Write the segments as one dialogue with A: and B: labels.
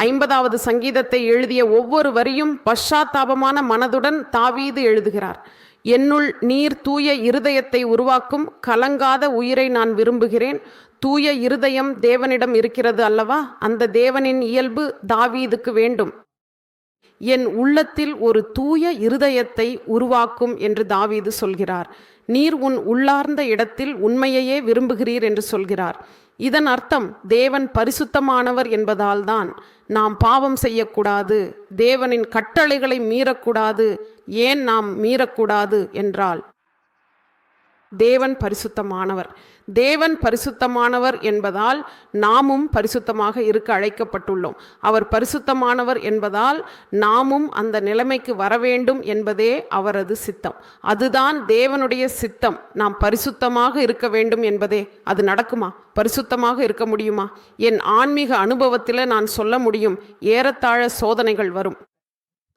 A: 50வது சங்கீதத்தை எழுதிய ஒவ்வொரு வரியும் பశ్చాத்தாபமான மனதுடன் தாவீது எழுதுகிறார். என்னுள் நீர் தூய இருதயத்தை உருவாக்கும், கலங்காத உயிரை நான் விரும்புகிறேன். தூய இருதயம் தேவனிடம் இருக்கிறது அல்லவா? அந்த தேவனின் இயல்பு தாவீதுக்கு வேண்டும். என் உள்ளத்தில் ஒரு தூய இருதயத்தை உருவாக்கும் என்று தாவீது சொல்கிறார். நீர் உன் உள்ளார்ந்த இடத்தில் உண்மையையே விரும்புகிறீர் என்று சொல்கிறார். இதன் அர்த்தம் தேவன் பரிசுத்தமானவர் என்பதால்தான் நாம் பாவம் செய்யக்கூடாது, தேவனின் கட்டளைகளை மீறக்கூடாது. ஏன் நாம் மீறக்கூடாது என்றால் தேவன் பரிசுத்தமானவர். தேவன் பரிசுத்தமானவர் என்பதால் நாமும் பரிசுத்தமாக இருக்க அழைக்கப்பட்டுள்ளோம். அவர் பரிசுத்தமானவர் என்பதால் நாமும் அந்த நிலைமைக்கு வர வேண்டும் என்பதே அவரது சித்தம். அதுதான் தேவனுடைய சித்தம். நாம் பரிசுத்தமாக இருக்க வேண்டும் என்பதே. அது நடக்குமா? பரிசுத்தமாக இருக்க முடியுமா? என் ஆன்மீக அனுபவத்தில் நான் சொல்ல முடியும், ஏறத்தாழ சோதனைகள் வரும்.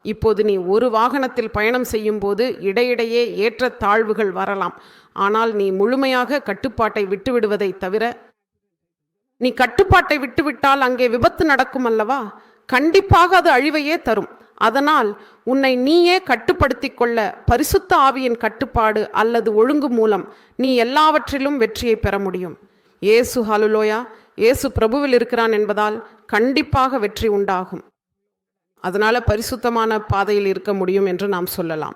A: இப்போது நீ ஒரு வாகனத்தில் பயணம் செய்யும் போது இடையிடையே ஏற்ற தாழ்வுகள் வரலாம். ஆனால் நீ முழுமையாக கட்டுப்பாட்டை விட்டுவிடுவதை தவிர, நீ கட்டுப்பாட்டை விட்டுவிட்டால் அங்கே விபத்து நடக்கும் அல்லவா? கண்டிப்பாக அது அழிவையே தரும். அதனால் உன்னை நீயே கட்டுப்படுத்தி கொள்ள பரிசுத்த ஆவியின் கட்டுப்பாடு அல்லது ஒழுங்கு மூலம் நீ எல்லாவற்றிலும் வெற்றியை பெற முடியும். இயேசு ஹல்லேலூயா, இயேசு பிரபுவில் இருக்கிறான் என்பதால் கண்டிப்பாக வெற்றி உண்டாகும். அதனால் பரிசுத்தமான பாதையில் இருக்க முடியும் என்று நாம் சொல்லலாம்.